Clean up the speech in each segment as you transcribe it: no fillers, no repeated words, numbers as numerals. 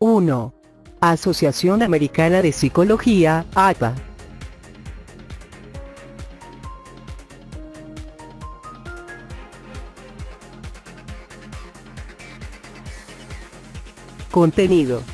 1. Asociación Americana de Psicología, APA. Contenido.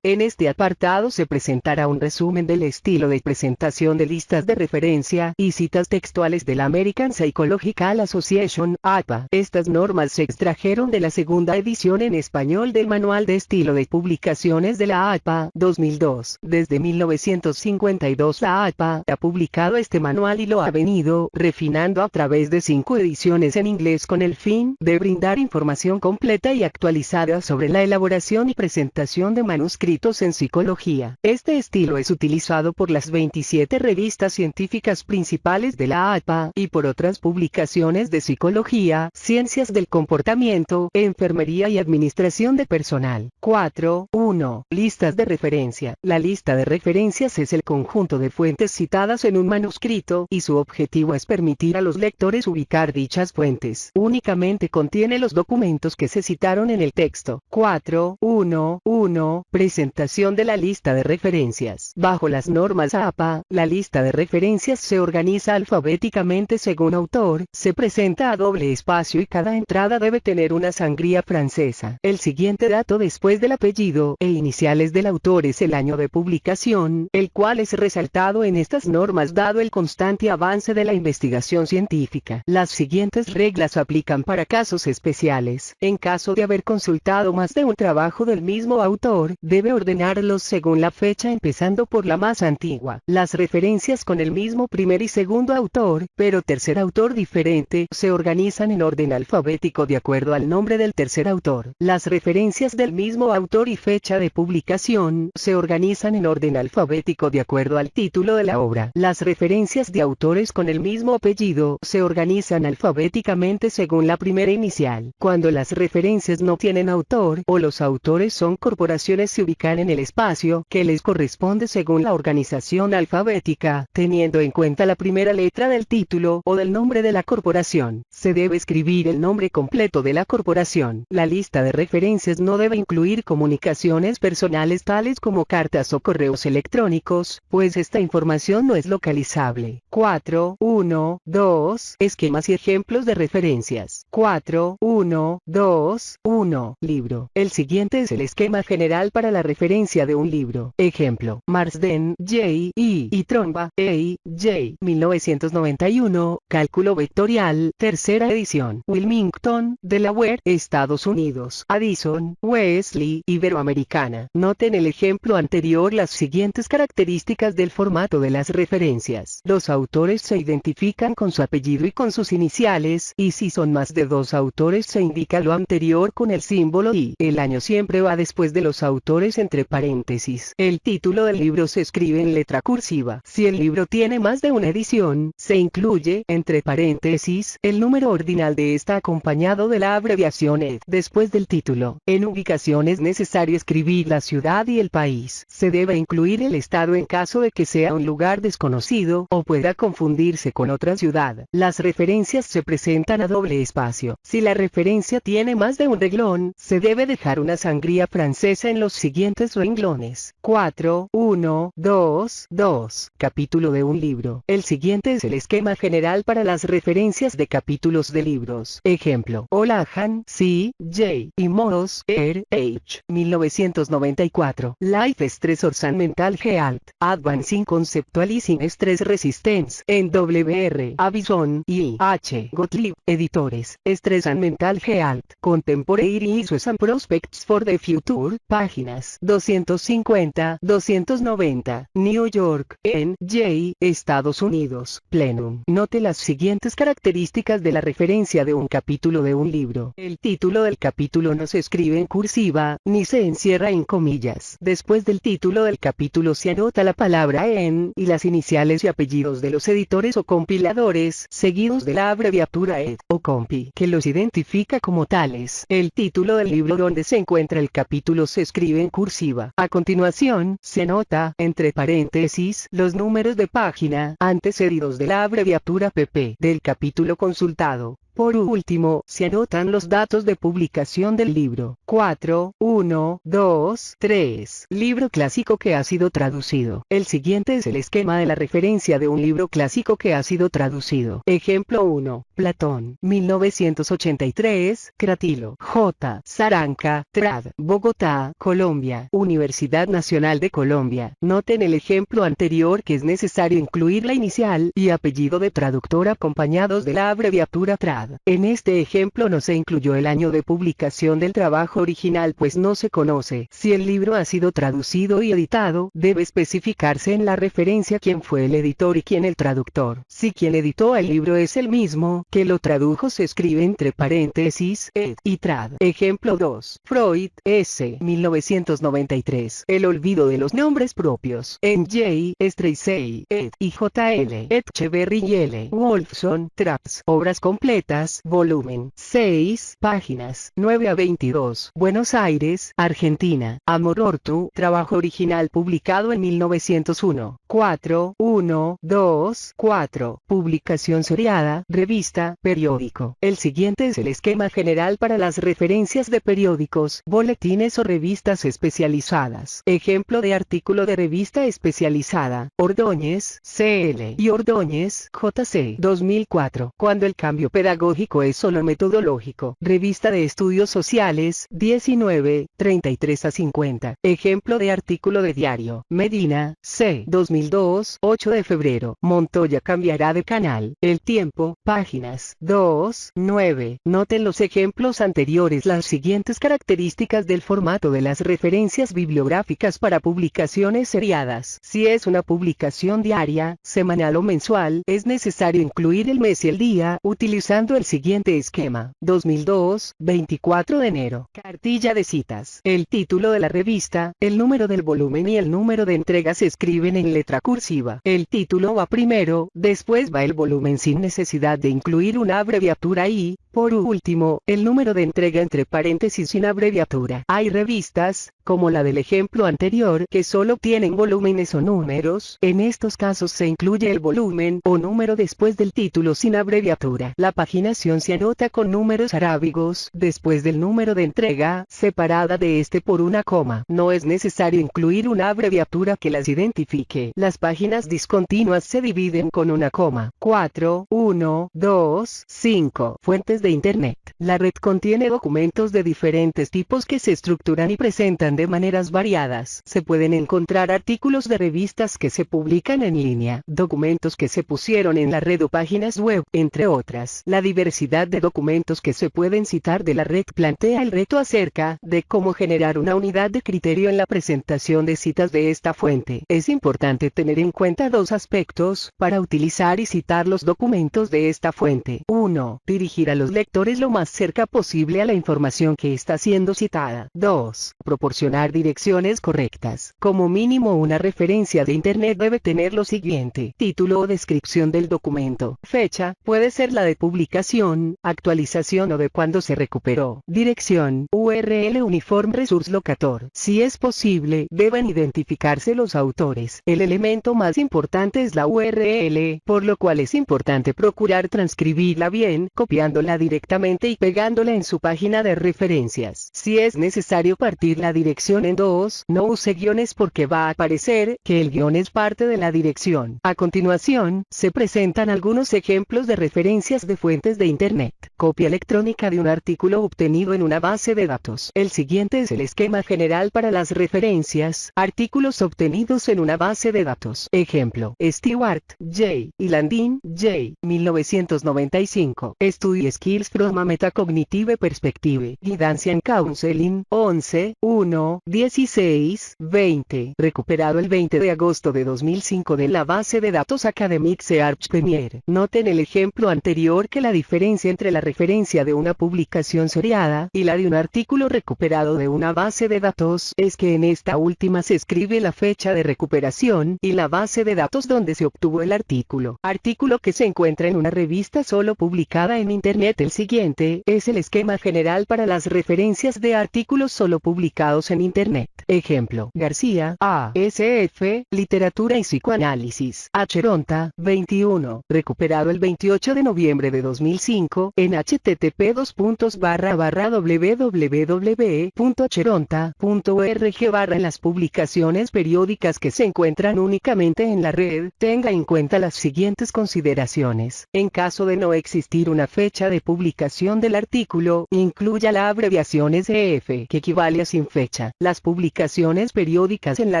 En este apartado se presentará un resumen del estilo de presentación de listas de referencia y citas textuales de la American Psychological Association, APA. Estas normas se extrajeron de la segunda edición en español del Manual de Estilo de Publicaciones de la APA, 2002. Desde 1952 la APA ha publicado este manual y lo ha venido refinando a través de 5 ediciones en inglés con el fin de brindar información completa y actualizada sobre la elaboración y presentación de manuscritos en psicología. Este estilo es utilizado por las 27 revistas científicas principales de la APA y por otras publicaciones de psicología, ciencias del comportamiento, enfermería y administración de personal. 4.1. Listas de referencia. La lista de referencias es el conjunto de fuentes citadas en un manuscrito y su objetivo es permitir a los lectores ubicar dichas fuentes. Únicamente contiene los documentos que se citaron en el texto. 4.1.1. Presentación de la lista de referencias. Bajo las normas APA, la lista de referencias se organiza alfabéticamente según autor, se presenta a doble espacio y cada entrada debe tener una sangría francesa. El siguiente dato después del apellido e iniciales del autor es el año de publicación, el cual es resaltado en estas normas dado el constante avance de la investigación científica. Las siguientes reglas aplican para casos especiales. En caso de haber consultado más de un trabajo del mismo autor, debe ordenarlos según la fecha empezando por la más antigua. Las referencias con el mismo primer y segundo autor, pero tercer autor diferente, se organizan en orden alfabético de acuerdo al nombre del tercer autor. Las referencias del mismo autor y fecha de publicación, se organizan en orden alfabético de acuerdo al título de la obra. Las referencias de autores con el mismo apellido, se organizan alfabéticamente según la primera inicial. Cuando las referencias no tienen autor, o los autores son corporaciones se ubican en el espacio que les corresponde según la organización alfabética, teniendo en cuenta la primera letra del título o del nombre de la corporación. Se debe escribir el nombre completo de la corporación. La lista de referencias no debe incluir comunicaciones personales tales como cartas o correos electrónicos, pues esta información no es localizable. 4.1.2. Esquemas y ejemplos de referencias. 4.1.2.1. Libro. El siguiente es el esquema general para la referencia de un libro. Ejemplo: Marsden, J. E. y Tromba, A. J. 1991, Cálculo vectorial, tercera edición. Wilmington, Delaware, Estados Unidos. Addison, Wesley, Iberoamericana. Noten el ejemplo anterior las siguientes características del formato de las referencias. Los autores se identifican con su apellido y con sus iniciales, y si son más de 2 autores se indica lo anterior con el símbolo I. El año siempre va después de los autores entre paréntesis. El título del libro se escribe en letra cursiva. Si el libro tiene más de una edición, se incluye, entre paréntesis, el número ordinal de esta acompañado de la abreviación ED después del título. En ubicación es necesario escribir la ciudad y el país. Se debe incluir el estado en caso de que sea un lugar desconocido o pueda confundirse con otra ciudad. Las referencias se presentan a doble espacio. Si la referencia tiene más de un renglón, se debe dejar una sangría francesa en los siguientes renglones. 4.1.2.2. Capítulo de un libro. El siguiente es el esquema general para las referencias de capítulos de libros. Ejemplo: Olahan, C. J. y Moros, R. H. 1994. Life Stressors and Mental Health. Advancing Conceptualizing Stress Resistance. En W.R. Avison y H. Gottlieb. Editores. Stress and Mental Health. Contemporary Issues and Prospects for the Future. Páginas 250-290. New York, N. J. Estados Unidos. Plenum. Note las siguientes características de la referencia de un capítulo de un libro. El título del capítulo no se escribe en cursiva, ni se encierra en comillas. Después del título del capítulo se anota la palabra en y las iniciales y apellidos de los editores o compiladores, seguidos de la abreviatura ed o compi, que los identifica como tales. El título del libro donde se encuentra el capítulo se escribe en cursiva cursiva. A continuación, se anota, entre paréntesis, los números de página, antecedidos de la abreviatura pp, del capítulo consultado. Por último, se anotan los datos de publicación del libro. 4, 1, 2, 3. Libro clásico que ha sido traducido. El siguiente es el esquema de la referencia de un libro clásico que ha sido traducido. Ejemplo 1. Platón, 1983, Cratilo, J. Saranca, Trad, Bogotá, Colombia, Universidad Nacional de Colombia. Noten el ejemplo anterior que es necesario incluir la inicial y apellido de traductor acompañados de la abreviatura Trad. En este ejemplo no se incluyó el año de publicación del trabajo original pues no se conoce. Si el libro ha sido traducido y editado, debe especificarse en la referencia quién fue el editor y quién el traductor. Si quien editó el libro es el mismo que lo tradujo, se escribe entre paréntesis, ed y trad. Ejemplo 2. Freud, S. 1993. El olvido de los nombres propios. En J. Stracey, ed. y J. L. Etcheverry y L. Wolfson, Traps. Obras completas, volumen 6, páginas 9 a 22. Buenos Aires, Argentina. Amor Ortu, trabajo original publicado en 1901. 4, 1, 2, 4. Publicación seriada, revista, periódico. El siguiente es el esquema general para las referencias de periódicos, boletines o revistas especializadas. Ejemplo de artículo de revista especializada: Ordóñez, CL y Ordóñez, JC. 2004. Cuando el cambio pedagógico es solo metodológico. Revista de Estudios Sociales, 19, 33 a 50. Ejemplo de artículo de diario: Medina, C. 2002, 8 de febrero. Montoya cambiará de canal. El Tiempo, páginas 2, 9. Noten los ejemplos anteriores las siguientes características del formato de las referencias bibliográficas para publicaciones seriadas. Si es una publicación diaria, semanal o mensual, es necesario incluir el mes y el día, utilizando el siguiente esquema: 2002, 24 de enero. Cartilla de citas. El título de la revista, el número del volumen y el número de entrega se escriben en letra cursiva. El título va primero, después va el volumen sin necesidad de incluir una abreviatura y, por último, el número de entrega entre paréntesis sin abreviatura. Hay revistas, como la del ejemplo anterior, que solo tienen volúmenes o números. En estos casos se incluye el volumen o número después del título sin abreviatura. La paginación se anota con números arábigos, después del número de entrega, separada de este por una coma. No es necesario incluir una abreviatura que las identifique. Las páginas discontinuas se dividen con una coma. 4, 1, 2, 5. Fuentes de Internet. La red contiene documentos de diferentes tipos que se estructuran y presentan de maneras variadas. Se pueden encontrar artículos de revistas que se publican en línea, documentos que se pusieron en la red o páginas web, entre otras. La diversidad de documentos que se pueden citar de la red plantea el reto acerca de cómo generar una unidad de criterio en la presentación de citas de esta fuente. Es importante tener en cuenta dos aspectos para utilizar y citar los documentos de esta fuente. 1. Dirigir a los lectores lo más cerca posible a la información que está siendo citada. 2. Proporcionar direcciones correctas. Como mínimo una referencia de Internet debe tener lo siguiente: título o descripción del documento. Fecha, puede ser la de publicación, actualización o de cuando se recuperó. Dirección, URL Uniform Resource Locator. Si es posible, deben identificarse los autores. El elemento más importante es la URL, por lo cual es importante procurar transcribirla bien, copiándola directamente y pegándola en su página de referencias. Si es necesario partir la dirección en dos, no use guiones porque va a parecer que el guión es parte de la dirección. A continuación, se presentan algunos ejemplos de referencias de fuentes de Internet. Copia electrónica de un artículo obtenido en una base de datos. El siguiente es el esquema general para las referencias: artículos obtenidos en una base de datos. Ejemplo: Stewart, J. y Landin, J. 1995. Study Skills from a Metacognitive Perspective. Guidance and Counseling. 11, 1, 16, 20. Recuperado el 20 de agosto de 2005 de la base de datos Academic Search Premier. Noten el ejemplo anterior que la diferencia entre la referencia de una publicación seriada y la de un artículo recuperado de una base de datos es que en esta última se escribe la fecha de recuperación y la base de datos donde se obtuvo el artículo. Artículo que se encuentra en una revista solo publicada en Internet. El siguiente es el esquema general para las referencias de artículos solo publicados en en Internet. Ejemplo: García, A. S.F., Literatura y Psicoanálisis. Acheronta, 21. Recuperado el 28 de noviembre de 2005, en http://www.acheronta.org/ en las publicaciones periódicas que se encuentran únicamente en la red, tenga en cuenta las siguientes consideraciones. En caso de no existir una fecha de publicación del artículo, incluya la abreviación SF, que equivale a sin fecha. Las publicaciones periódicas en la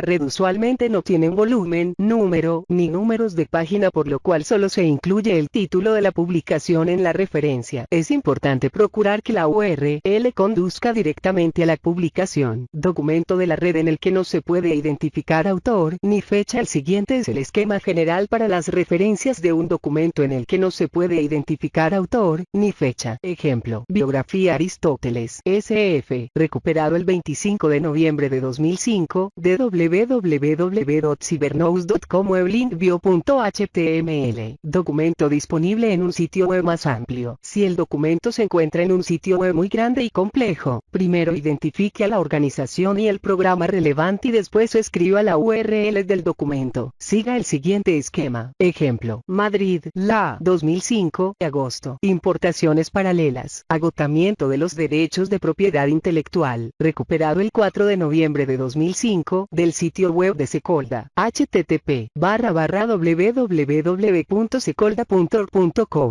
red usualmente no tienen volumen, número, ni números de página, por lo cual solo se incluye el título de la publicación en la referencia. Es importante procurar que la URL conduzca directamente a la publicación. Documento de la red en el que no se puede identificar autor ni fecha. El siguiente es el esquema general para las referencias de un documento en el que no se puede identificar autor ni fecha. Ejemplo: Biografía Aristóteles, SF, recuperado el 25 de noviembre de 2005, de www.cybernews.com weblinbio.html. Documento disponible en un sitio web más amplio. Si el documento se encuentra en un sitio web muy grande y complejo, primero identifique a la organización y el programa relevante y después escriba la URL del documento. Siga el siguiente esquema. Ejemplo: Madrid, la 2005, agosto. Importaciones paralelas. Agotamiento de los derechos de propiedad intelectual. Recuperado el 4 de noviembre de 2005, del sitio web de Secolda. http://www.secolda.org.co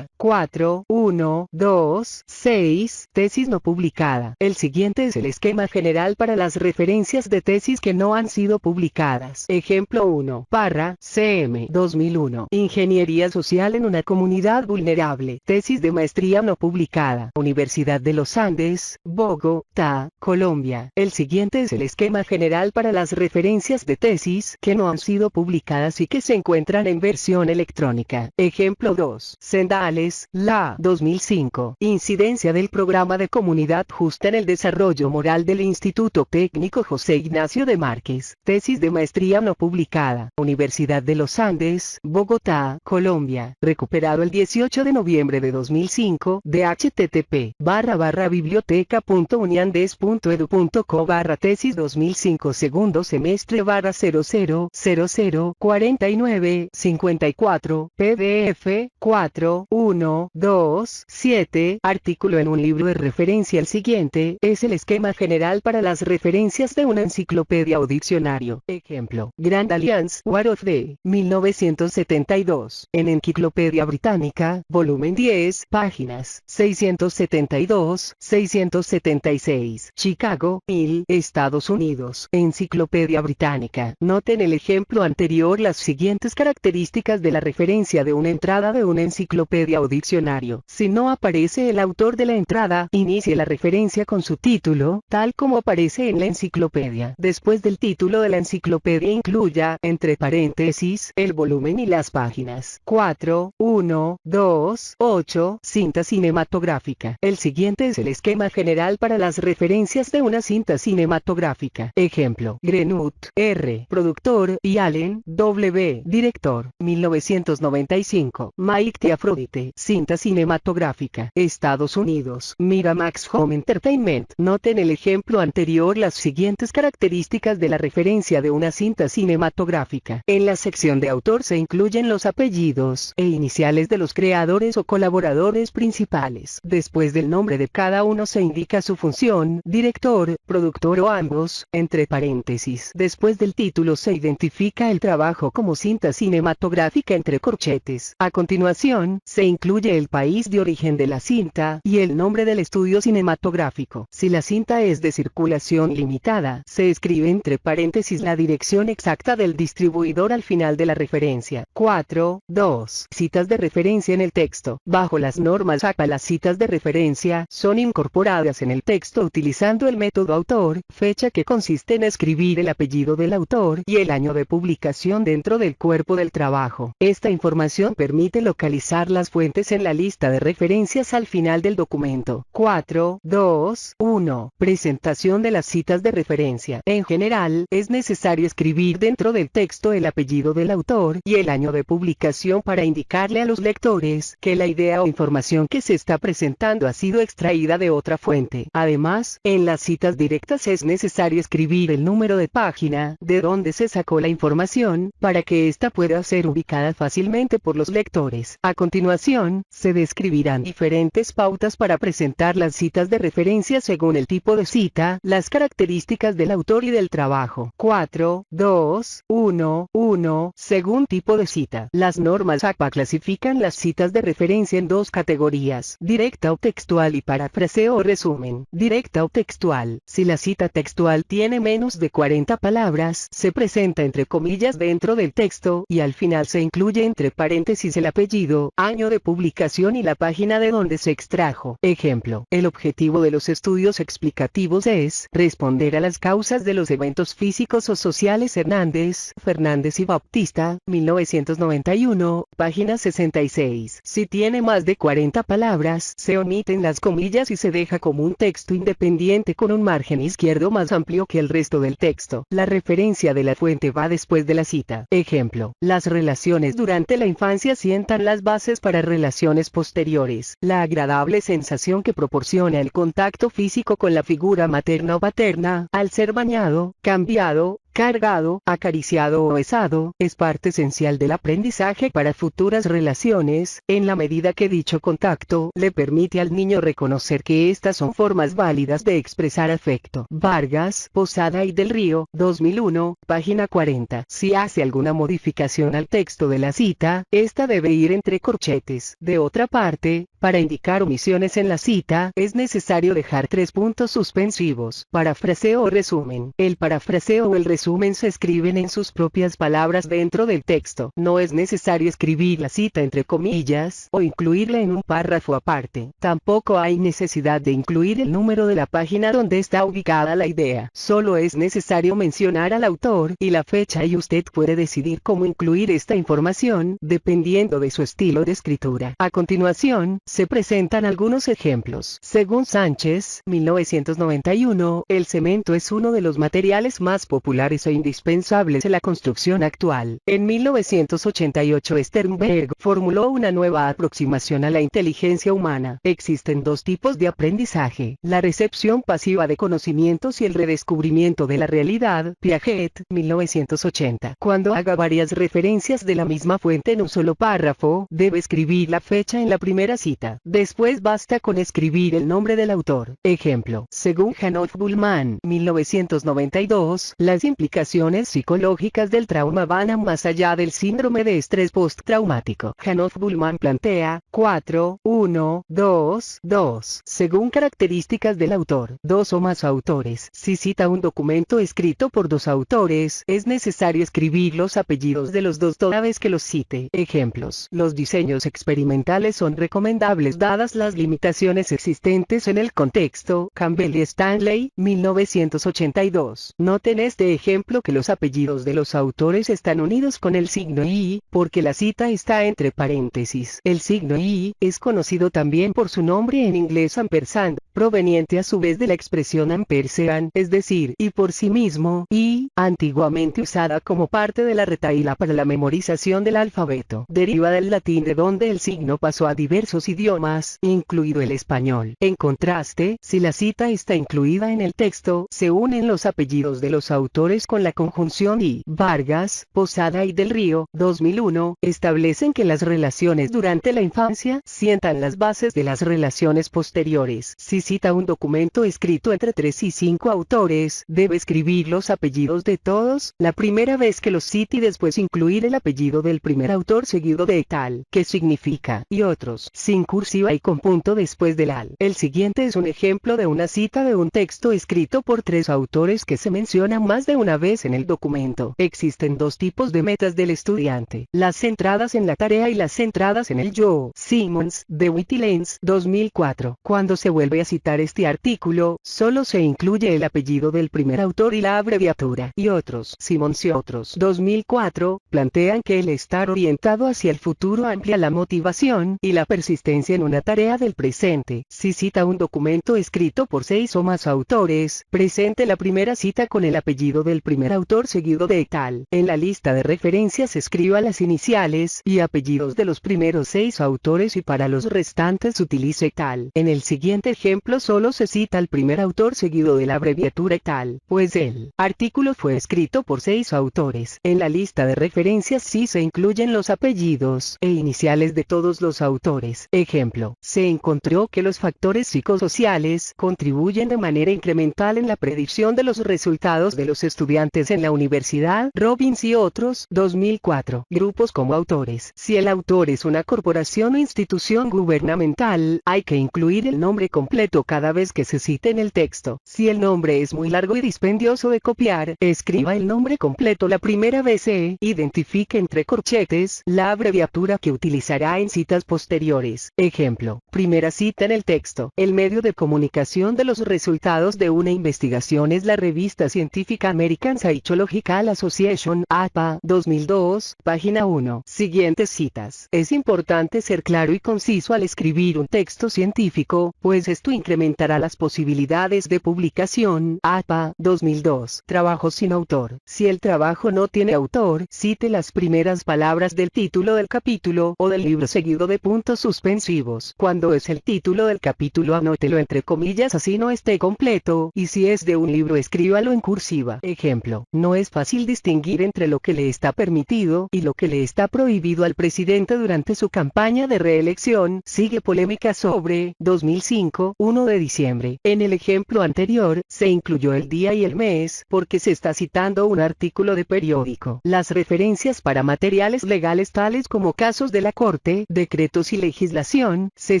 4126. Tesis no publicada. El siguiente es el esquema general para las referencias de tesis que no han sido publicadas. Ejemplo 1. Parra, CM 2001. Ingeniería social en una comunidad vulnerable. Tesis de maestría no publicada. Universidad de los Andes, Bogotá, Colombia. El siguiente es el esquema general para las referencias de tesis que no han sido publicadas y que se encuentran en versión electrónica. Ejemplo 2. Sendales, la 2005. Incidencia del programa de comunidad justa en el desarrollo moral del Instituto Técnico José Ignacio de Márquez. Tesis de maestría no publicada. Universidad de los Andes, Bogotá, Colombia. Recuperado el 18 de noviembre de 2005, de http://biblioteca.uniandes.edu.co tesis 2005 segundo semestre /00004954 PDF 4127 artículo en un libro de referencia. El siguiente es el esquema general para las referencias de una enciclopedia o diccionario. Ejemplo: Grand Alliance War of the 1972 en Enciclopedia Británica, volumen 10, páginas 672-676. Chicago, Hill, Estados Unidos. Enciclopedia Británica. Noten el ejemplo anterior las siguientes características de la referencia de una entrada de una enciclopedia o diccionario. Si no aparece el autor de la entrada, inicie la referencia con su título, tal como aparece en la enciclopedia. Después del título de la enciclopedia incluya, entre paréntesis, el volumen y las páginas. 4, 1, 2, 8. Cinta cinematográfica. El siguiente es el esquema general para las referencias de una cinta cinematográfica. Ejemplo: Grenut, R. Productor, y Allen, W. Director. 1995. Mike the Aphrodite. Cinta cinematográfica. Estados Unidos. Miramax Home Entertainment. Noten el ejemplo anterior las siguientes características de la referencia de una cinta cinematográfica. En la sección de autor se incluyen los apellidos e iniciales de los creadores o colaboradores principales. Después del nombre de cada uno se indica su función, director, productor o ambos, entre paréntesis. Después del título se identifica el trabajo como cinta cinematográfica entre corchetes. A continuación, se incluye el país de origen de la cinta y el nombre del estudio cinematográfico. Si la cinta es de circulación limitada, se escribe entre paréntesis la dirección exacta del distribuidor al final de la referencia. 4. 2. Citas de referencia en el texto. Bajo las normas APA, las citas de referencia son incorporadas en el texto utilizando el método autor, fecha, que consiste en escribir el apellido del autor y el año de publicación dentro del cuerpo del trabajo. Esta información permite localizar las fuentes en la lista de referencias al final del documento. 4, 2, 1. Presentación de las citas de referencia. En general, es necesario escribir dentro del texto el apellido del autor y el año de publicación para indicarle a los lectores que la idea o información que se está presentando ha sido extraída de otra fuente. Además, en las citas directas directas es necesario escribir el número de página de donde se sacó la información, para que ésta pueda ser ubicada fácilmente por los lectores. A continuación, se describirán diferentes pautas para presentar las citas de referencia según el tipo de cita, las características del autor y del trabajo. 4, 2, 1, 1. Según tipo de cita. Las normas APA clasifican las citas de referencia en dos categorías: directa o textual y parafraseo o resumen. Directa o textual. Si la cita textual tiene menos de 40 palabras, se presenta entre comillas dentro del texto, y al final se incluye entre paréntesis el apellido, año de publicación y la página de donde se extrajo. Ejemplo: el objetivo de los estudios explicativos es responder a las causas de los eventos físicos o sociales. Fernández y Baptista, 1991, página 66. Si tiene más de 40 palabras, se omiten las comillas y se deja como un texto independiente con un margen izquierdo más amplio que el resto del texto. La referencia de la fuente va después de la cita. Ejemplo: las relaciones durante la infancia sientan las bases para relaciones posteriores. La agradable sensación que proporciona el contacto físico con la figura materna o paterna, al ser bañado, cambiado, cargado, acariciado o besado, es parte esencial del aprendizaje para futuras relaciones, en la medida que dicho contacto le permite al niño reconocer que estas son formas válidas de expresar afecto. Vargas, Posada y del Río, 2001, página 40. Si hace alguna modificación al texto de la cita, esta debe ir entre corchetes. De otra parte, para indicar omisiones en la cita, es necesario dejar 3 puntos suspensivos. Parafraseo o resumen. El parafraseo o el resumen se escriben en sus propias palabras dentro del texto. No es necesario escribir la cita entre comillas, o incluirla en un párrafo aparte. Tampoco hay necesidad de incluir el número de la página donde está ubicada la idea. Solo es necesario mencionar al autor y la fecha, y usted puede decidir cómo incluir esta información, dependiendo de su estilo de escritura. A continuación, se presentan algunos ejemplos. Según Sánchez, 1991, el cemento es uno de los materiales más populares e indispensables en la construcción actual. En 1988 Sternberg formuló una nueva aproximación a la inteligencia humana. Existen dos tipos de aprendizaje: la recepción pasiva de conocimientos y el redescubrimiento de la realidad. Piaget, 1980. Cuando haga varias referencias de la misma fuente en un solo párrafo, debe escribir la fecha en la primera cita. Después basta con escribir el nombre del autor. Ejemplo: según Hanoch Bullman, 1992, las implicaciones psicológicas del trauma van a más allá del síndrome de estrés postraumático. Hanoch Bullman plantea 4, 1, 2, 2. Según características del autor. Dos o más autores. Si cita un documento escrito por dos autores, es necesario escribir los apellidos de los dos toda vez que los cite. Ejemplos: los diseños experimentales son recomendables dadas las limitaciones existentes en el contexto. Campbell y Stanley, 1982. Noten este ejemplo que los apellidos de los autores están unidos con el signo I, porque la cita está entre paréntesis. El signo I es conocido también por su nombre en inglés ampersand, proveniente a su vez de la expresión ampersand, es decir, y por sí mismo, y, antiguamente usada como parte de la retahíla para la memorización del alfabeto. Deriva del latín, de donde el signo pasó a diversos idiomas, incluido el español. En contraste, si la cita está incluida en el texto, se unen los apellidos de los autores con la conjunción y. Vargas, Posada y del Río, 2001, establecen que las relaciones durante la infancia sientan las bases de las relaciones posteriores. Si cita un documento escrito entre 3 y 5 autores, debe escribir los apellidos de todos, la primera vez que los cite, y después incluir el apellido del primer autor seguido de tal, que significa, y otros, sin cursiva y con punto después del al. El siguiente es un ejemplo de una cita de un texto escrito por 3 autores que se menciona más de una vez en el documento. Existen dos tipos de metas del estudiante: las centradas en la tarea y las centradas en el yo. Simmons, DeWitt y Lenz, 2004. Cuando se vuelve a citar este artículo, solo se incluye el apellido del primer autor y la abreviatura. Y otros, Simmons y otros, 2004, plantean que el estar orientado hacia el futuro amplía la motivación y la persistencia asistencia en una tarea del presente. Si cita un documento escrito por 6 o más autores, presente la primera cita con el apellido del primer autor seguido de tal. En la lista de referencias escriba las iniciales y apellidos de los primeros 6 autores y para los restantes utilice tal. En el siguiente ejemplo solo se cita al primer autor seguido de la abreviatura tal, pues el artículo fue escrito por 6 autores. En la lista de referencias sí se incluyen los apellidos e iniciales de todos los autores. Ejemplo, se encontró que los factores psicosociales contribuyen de manera incremental en la predicción de los resultados de los estudiantes en la universidad. Robbins y otros, 2004. Grupos como autores. Si el autor es una corporación o institución gubernamental, hay que incluir el nombre completo cada vez que se cite en el texto. Si el nombre es muy largo y dispendioso de copiar, escriba el nombre completo la primera vez e identifique entre corchetes la abreviatura que utilizará en citas posteriores. Ejemplo, primera cita en el texto. El medio de comunicación de los resultados de una investigación es la revista científica American Psychological Association, APA, 2002, página 1. Siguientes citas. Es importante ser claro y conciso al escribir un texto científico, pues esto incrementará las posibilidades de publicación. APA, 2002. Trabajos sin autor. Si el trabajo no tiene autor, cite las primeras palabras del título del capítulo o del libro seguido de puntos suspensivos. Cuando es el título del capítulo, anótelo entre comillas así no esté completo, y si es de un libro escríbalo en cursiva. Ejemplo, no es fácil distinguir entre lo que le está permitido y lo que le está prohibido al presidente durante su campaña de reelección. Sigue polémica sobre 2005, 1 de diciembre. En el ejemplo anterior, se incluyó el día y el mes, porque se está citando un artículo de periódico. Las referencias para materiales legales tales como casos de la Corte, decretos y legislación, se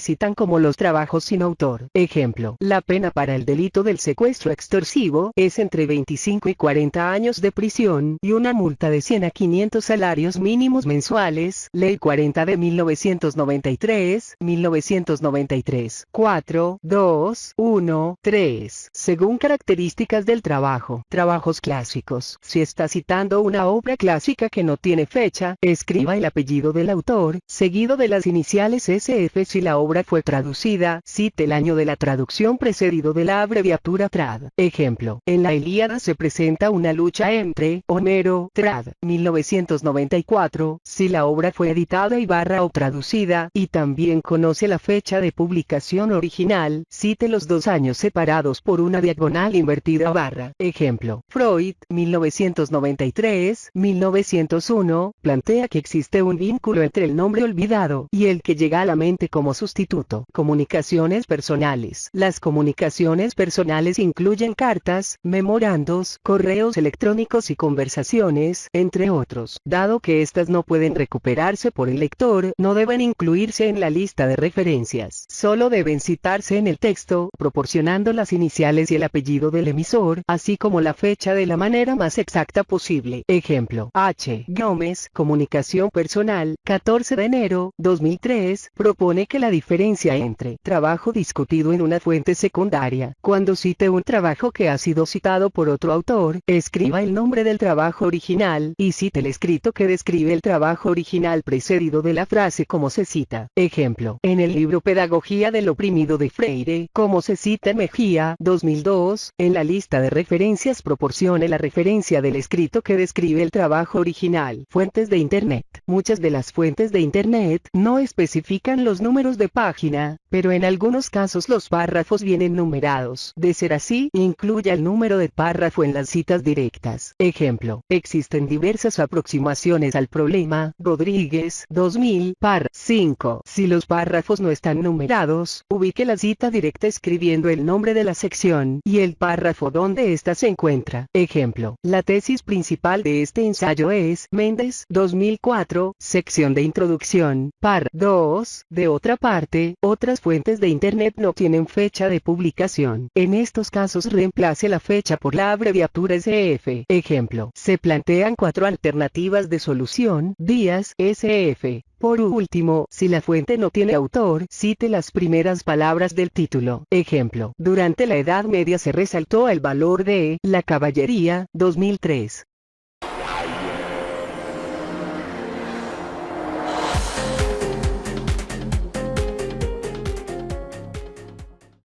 citan como los trabajos sin autor. Ejemplo, la pena para el delito del secuestro extorsivo es entre 25 y 40 años de prisión y una multa de 100 a 500 salarios mínimos mensuales. Ley 40 de 1993, 1993. 4, 2, 1, 3. Según características del trabajo. Trabajos clásicos. Si está citando una obra clásica que no tiene fecha, escriba el apellido del autor, seguido de las iniciales SF. Si la obra fue traducida, cite el año de la traducción precedido de la abreviatura trad. Ejemplo, en la Ilíada se presenta una lucha entre Homero, trad, 1994. Si la obra fue editada y barra o traducida, y también conoce la fecha de publicación original, cite los 2 años separados por una diagonal invertida barra. Ejemplo, Freud, 1993, 1901, plantea que existe un vínculo entre el nombre olvidado y el que llega a la mente como sustituto. Comunicaciones personales. Las comunicaciones personales incluyen cartas, memorandos, correos electrónicos y conversaciones, entre otros. Dado que estas no pueden recuperarse por el lector, no deben incluirse en la lista de referencias. Solo deben citarse en el texto, proporcionando las iniciales y el apellido del emisor, así como la fecha de la manera más exacta posible. Ejemplo, H. Gómez, comunicación personal, 14 de enero, 2003, propone que la diferencia entre trabajo discutido en una fuente secundaria, cuando cite un trabajo que ha sido citado por otro autor, escriba el nombre del trabajo original, y cite el escrito que describe el trabajo original precedido de la frase como se cita. Ejemplo, en el libro Pedagogía del oprimido de Freire, como se cita en Mejía, 2002, en la lista de referencias proporcione la referencia del escrito que describe el trabajo original. Fuentes de Internet. Muchas de las fuentes de Internet no especifican los números de página, pero en algunos casos los párrafos vienen numerados. De ser así, incluya el número de párrafo en las citas directas. Ejemplo, existen diversas aproximaciones al problema. Rodríguez, 2000, par. 5. Si los párrafos no están numerados, ubique la cita directa escribiendo el nombre de la sección y el párrafo donde ésta se encuentra. Ejemplo, la tesis principal de este ensayo es Méndez, 2004, sección de introducción, par. 2. De otra parte, otras fuentes de Internet no tienen fecha de publicación. En estos casos reemplace la fecha por la abreviatura SF. Ejemplo, se plantean 4 alternativas de solución, días, SF. Por último, si la fuente no tiene autor, cite las primeras palabras del título. Ejemplo, durante la Edad Media se resaltó el valor de la caballería, 2003.